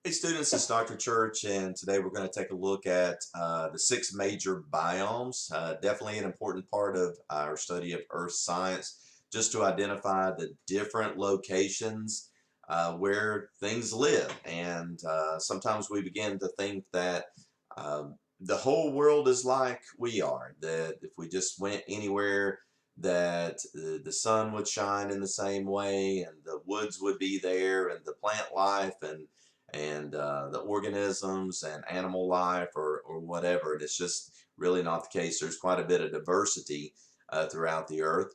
Hey students, it's Dr. Church, and today we're going to take a look at the six major biomes. Definitely an important part of our study of Earth science, just to identify the different locations where things live. And sometimes we begin to think that the whole world is like we are, that if we just went anywhere, that the sun would shine in the same way, and the woods would be there, and the plant life, and the organisms and animal life or whatever. And it's just really not the case. There's quite a bit of diversity throughout the earth.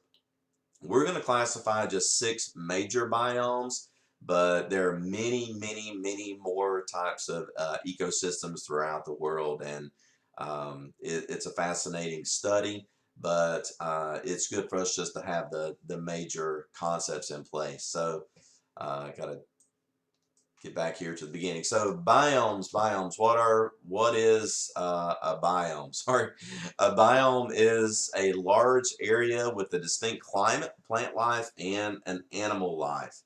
We're going to classify just six major biomes, but there are many more types of ecosystems throughout the world. And it's a fascinating study, but it's good for us just to have the major concepts in place. So I got to get back here to the beginning. So biomes. What is a biome? Sorry, a biome is a large area with a distinct climate, plant life, and an animal life.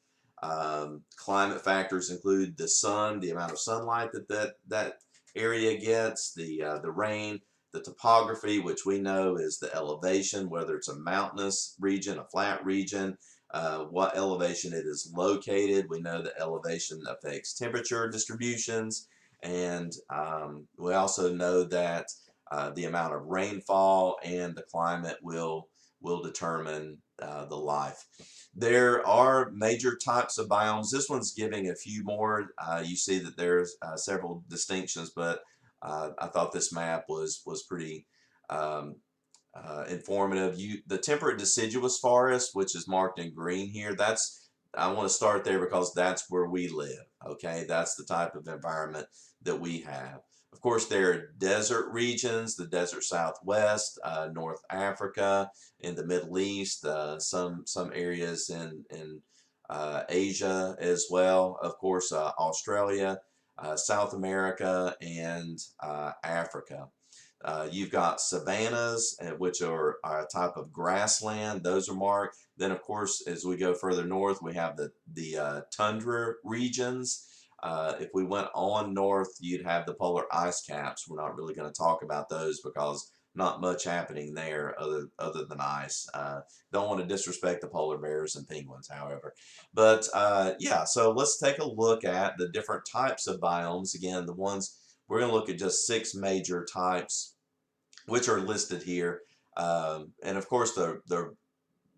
Climate factors include the sun, the amount of sunlight that area gets, the rain, the topography, which we know is the elevation, whether it's a mountainous region, a flat region, what elevation it is located. We know that elevation affects temperature distributions, and we also know that the amount of rainfall and the climate will determine the life. There are major types of biomes. This one's giving a few more. You see that there's several distinctions, but I thought this map was pretty informative. The temperate deciduous forest, which is marked in green here, I want to start there because that's where we live. Okay, that's the type of environment that we have. Of course, there are desert regions, the desert Southwest, North Africa, in the Middle East, some areas in Asia as well. Of course, Australia, South America, and Africa. You've got savannas, which are a type of grassland. Those are marked. Then, of course, as we go further north, we have the tundra regions. If we went on north, you'd have the polar ice caps. We're not really going to talk about those because not much happening there other than ice. Don't want to disrespect the polar bears and penguins, however. But yeah, so let's take a look at the different types of biomes. Again, the ones we're going to look at just six major types, which are listed here. And of course,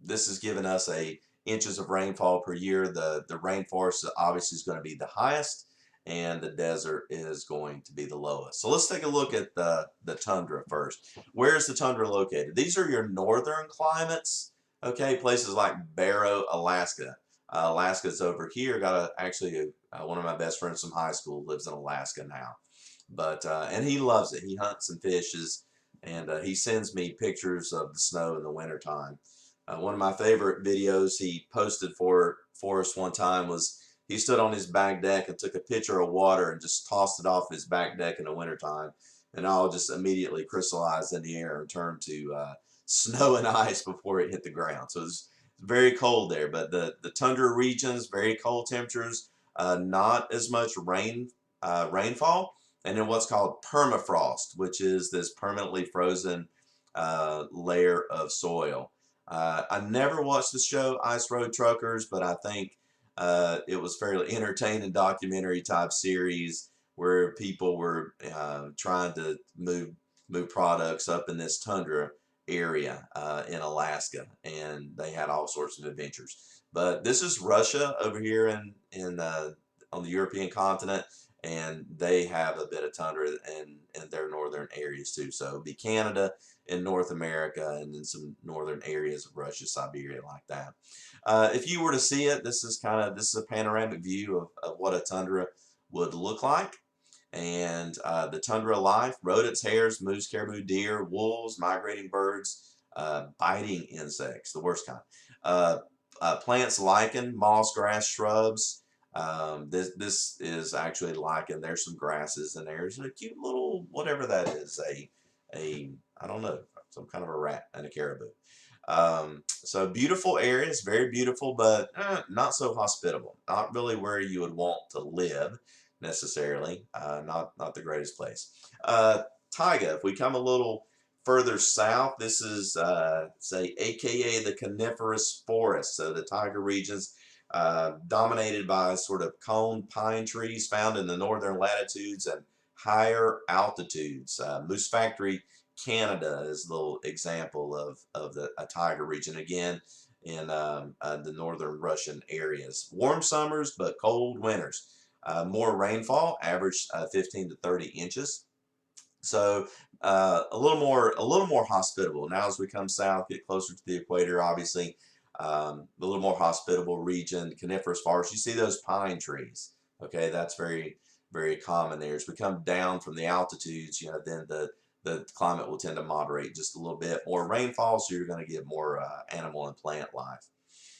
this is giving us a inches of rainfall per year. The rainforest obviously is going to be the highest, and the desert is going to be the lowest. So let's take a look at the tundra first. Where is the tundra located? These are your northern climates. Okay, places like Barrow, Alaska. Alaska's over here. Actually one of my best friends from high school lives in Alaska now, but and he loves it. He hunts and fishes, and he sends me pictures of the snow in the wintertime. One of my favorite videos he posted for us one time was he stood on his back deck and took a pitcher of water and just tossed it off his back deck in the wintertime, and all just immediately crystallized in the air and turned to snow and ice before it hit the ground. So it's very cold there, but the tundra regions, very cold temperatures, not as much rainfall, and then what's called permafrost, which is this permanently frozen layer of soil. I never watched the show Ice Road Truckers, but I think it was fairly entertaining documentary type series where people were trying to move products up in this tundra area in Alaska, and they had all sorts of adventures. But this is Russia over here in on the European continent, and they have a bit of tundra in their northern areas too. So it'd be Canada in North America, and then some northern areas of Russia, Siberia, like that. If you were to see it, this is a panoramic view of what a tundra would look like. And the tundra life: rodents, hares, moose, caribou, deer, wolves, migrating birds, biting insects, the worst kind. Plants: lichen, moss, grass, shrubs. This is actually lichen. There's some grasses, and there's a cute little whatever that is, a I don't know, some kind of a rat and a caribou. So beautiful areas, very beautiful, but not so hospitable. Not really where you would want to live. necessarily. Not the greatest place. Taiga, if we come a little further south, this is say AKA the coniferous forest. So the taiga regions dominated by sort of cone pine trees found in the northern latitudes and higher altitudes. Moose Factory, Canada is a little example of a taiga region. Again, in the northern Russian areas. Warm summers, but cold winters. More rainfall, average 15 to 30 inches. So a little more hospitable. Now as we come south, get closer to the equator, obviously a little more hospitable region, coniferous forest. You see those pine trees. Okay, that's very common there. As we come down from the altitudes, you know, then the climate will tend to moderate just a little bit. More rainfall, so you're going to get more animal and plant life.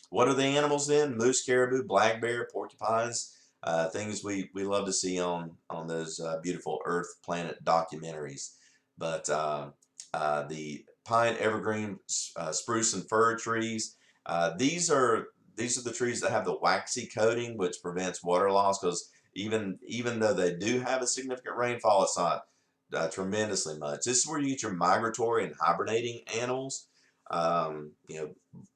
What are the animals then? Moose, caribou, black bear, porcupines, things we love to see on those beautiful Earth Planet documentaries. But the pine, evergreen, spruce, and fir trees. These are the trees that have the waxy coating, which prevents water loss. Because even though they do have a significant rainfall, it's not tremendously much. This is where you get your migratory and hibernating animals. You know,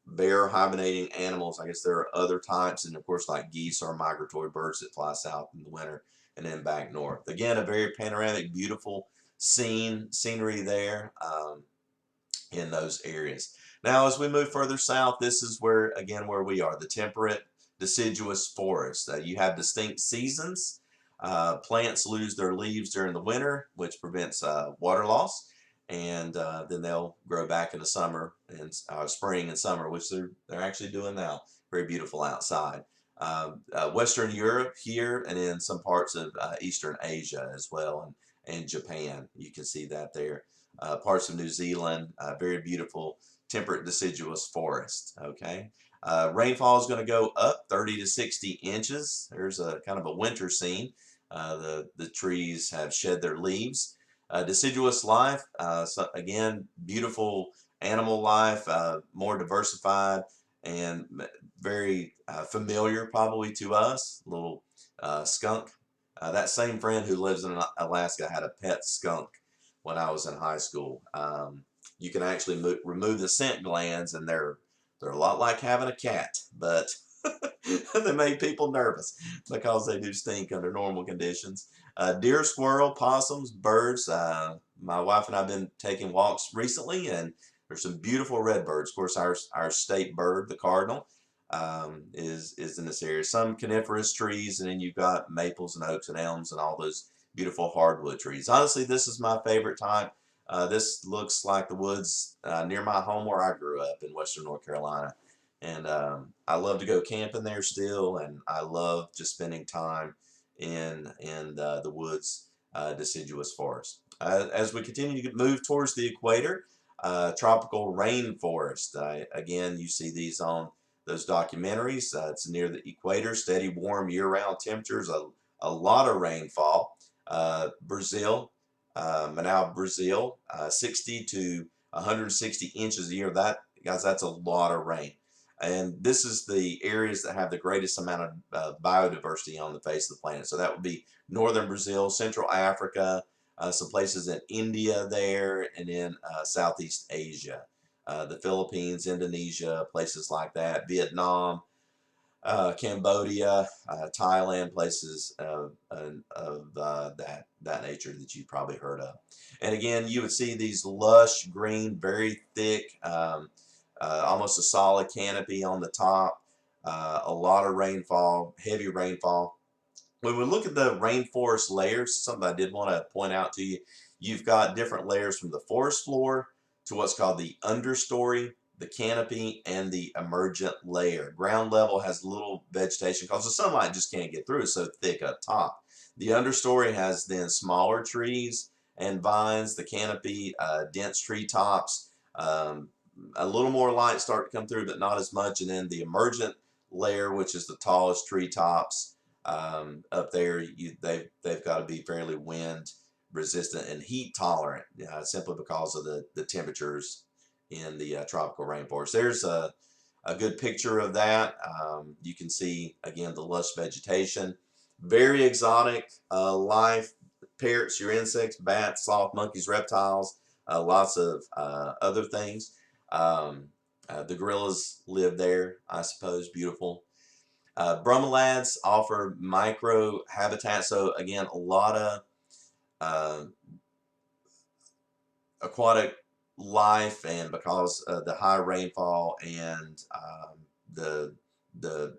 bear hibernating animals. I guess there are other types, and of course, like geese are migratory birds that fly south in the winter and then back north. Again, a very panoramic, beautiful scenery there in those areas. Now, as we move further south, this is where again where we are, the temperate deciduous forest. You have distinct seasons. Plants lose their leaves during the winter, which prevents water loss, and then they'll grow back in the summer and spring and summer, which they're actually doing now. Very beautiful outside. Western Europe here, and in some parts of Eastern Asia as well, and Japan. You can see that there. Parts of New Zealand, very beautiful temperate deciduous forest. Okay. Rainfall is going to go up 30 to 60 inches. There's a kind of a winter scene. The trees have shed their leaves. Deciduous life, so again, beautiful animal life, more diversified and very familiar probably to us. Little skunk. That same friend who lives in Alaska had a pet skunk when I was in high school. You can actually remove the scent glands, and they're a lot like having a cat, but they make people nervous because they do stink under normal conditions. Deer, squirrel, possums, birds. My wife and I have been taking walks recently, and there's some beautiful redbirds. Of course, our state bird, the cardinal, is in this area. Some coniferous trees, and then you've got maples and oaks and elms and all those beautiful hardwood trees. Honestly, this is my favorite type. This looks like the woods near my home where I grew up in Western North Carolina. And I love to go camping there still, and I love just spending time in the woods, deciduous forest. As we continue to move towards the equator, tropical rainforest. Again, you see these on those documentaries. It's near the equator, steady, warm, year-round temperatures, a lot of rainfall. Brazil, Manaus, Brazil, 60 to 160 inches a year. That, guys, that's a lot of rain. And this is the areas that have the greatest amount of biodiversity on the face of the planet. So that would be northern Brazil, Central Africa, some places in India there, and in Southeast Asia, the Philippines, Indonesia, places like that, Vietnam, Cambodia, Thailand, places of that nature that you've probably heard of. And again, you would see these lush green, very thick, almost a solid canopy on the top, a lot of rainfall, heavy rainfall. When we look at the rainforest layers, something I did want to point out to you, you've got different layers from the forest floor to what's called the understory, the canopy, and the emergent layer. Ground level has little vegetation because the sunlight just can't get through. It's so thick up top. The understory has then smaller trees and vines. The canopy, dense tree tops. A little more light start to come through, but not as much. And then the emergent layer, which is the tallest tree tops up there, they've got to be fairly wind resistant and heat tolerant, simply because of the temperatures in the tropical rainforest. There's a good picture of that. You can see again the lush vegetation, Very exotic life. Parrots, your insects, bats, sloth, monkeys, reptiles, lots of other things. Um, the gorillas live there, I suppose. Beautiful. Bromeliads offer micro habitat. So again, a lot of uh, aquatic life, and because of the high rainfall and the the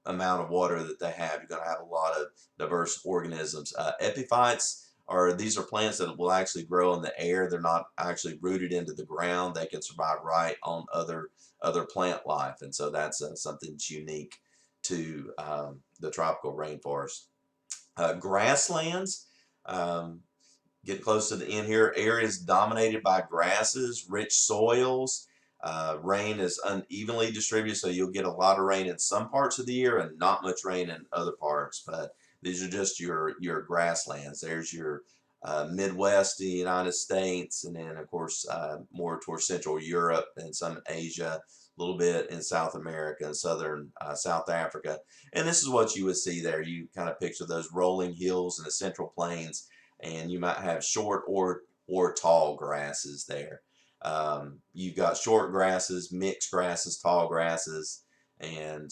amount of water that they have, you're going to have a lot of diverse organisms. Epiphytes these are plants that will actually grow in the air. They're not actually rooted into the ground. They can survive right on other plant life, and so that's something that's unique to the tropical rainforest. Grasslands. Um, Get close to the end here. Areas dominated by grasses, rich soils. Rain is unevenly distributed, so you'll get a lot of rain in some parts of the year and not much rain in other parts. But these are just your grasslands. There's your Midwest, the United States, and then of course more towards Central Europe and some Asia, a little bit in South America and Southern South Africa. And this is what you would see there. You kind of picture those rolling hills and the Central Plains, and you might have short or tall grasses there. You've got short grasses, mixed grasses, tall grasses, and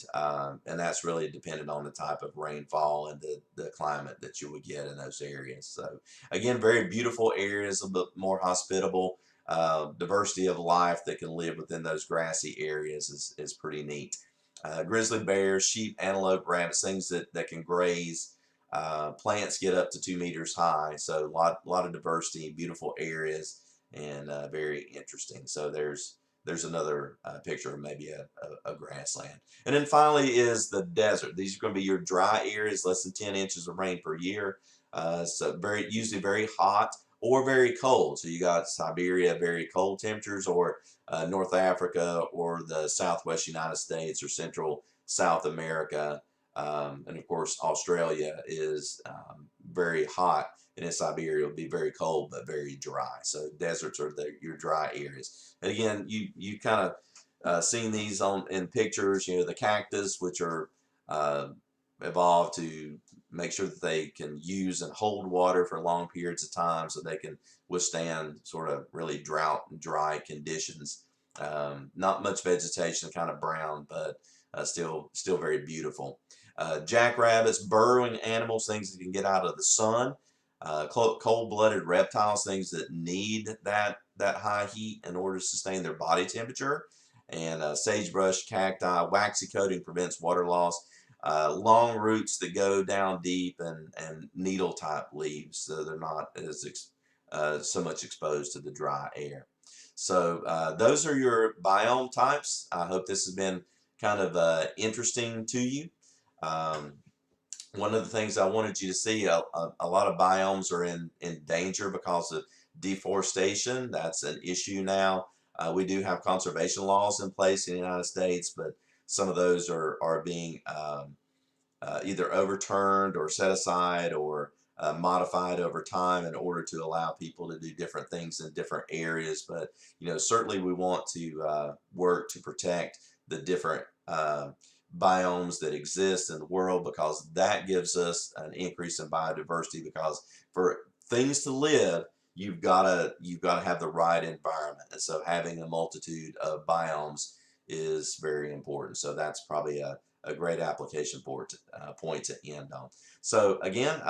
that's really dependent on the type of rainfall and the climate that you would get in those areas. So again, very beautiful areas, a bit more hospitable. Diversity of life that can live within those grassy areas is pretty neat. Grizzly bears, sheep, antelope, rabbits, things that can graze. Plants get up to 2 meters high, so a lot of diversity, beautiful areas, and very interesting. So there's another picture of maybe a grassland. And then finally is the desert. These are going to be your dry areas, less than 10 inches of rain per year. So usually very hot or very cold. So you got Siberia, very cold temperatures, or North Africa, or the Southwest United States, or Central South America. And of course, Australia is very hot, and in Siberia will be very cold but very dry. So deserts are your dry areas. And again, you kind of seen these in pictures. You know, the cactus, which are uh, evolved to make sure that they can use and hold water for long periods of time, so they can withstand sort of really drought and dry conditions. Not much vegetation, kind of brown, but still very beautiful. Jackrabbits, burrowing animals, things that can get out of the sun. Cold-blooded reptiles, things that need that high heat in order to sustain their body temperature. And sagebrush, cacti, waxy coating prevents water loss. Long roots that go down deep, and needle type leaves, so they're not as so much exposed to the dry air. So those are your biome types. I hope this has been kind of interesting to you. Um, One of the things I wanted you to see, a lot of biomes are in danger because of deforestation. That's an issue now. We do have conservation laws in place in the United States, but some of those are being either overturned or set aside, or modified over time in order to allow people to do different things in different areas. But certainly we want to work to protect the different biomes that exist in the world, because that gives us an increase in biodiversity. Because for things to live, you've got to have the right environment, and so having a multitude of biomes is very important. So that's probably a great application point to end on. So again,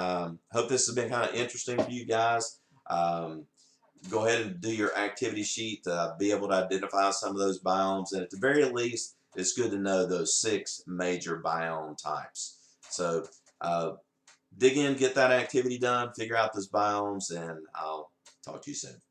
hope this has been kind of interesting for you guys. Go ahead and do your activity sheet to be able to identify some of those biomes, and at the very least, it's good to know those 6 major biome types. So dig in, get that activity done, figure out those biomes, and I'll talk to you soon.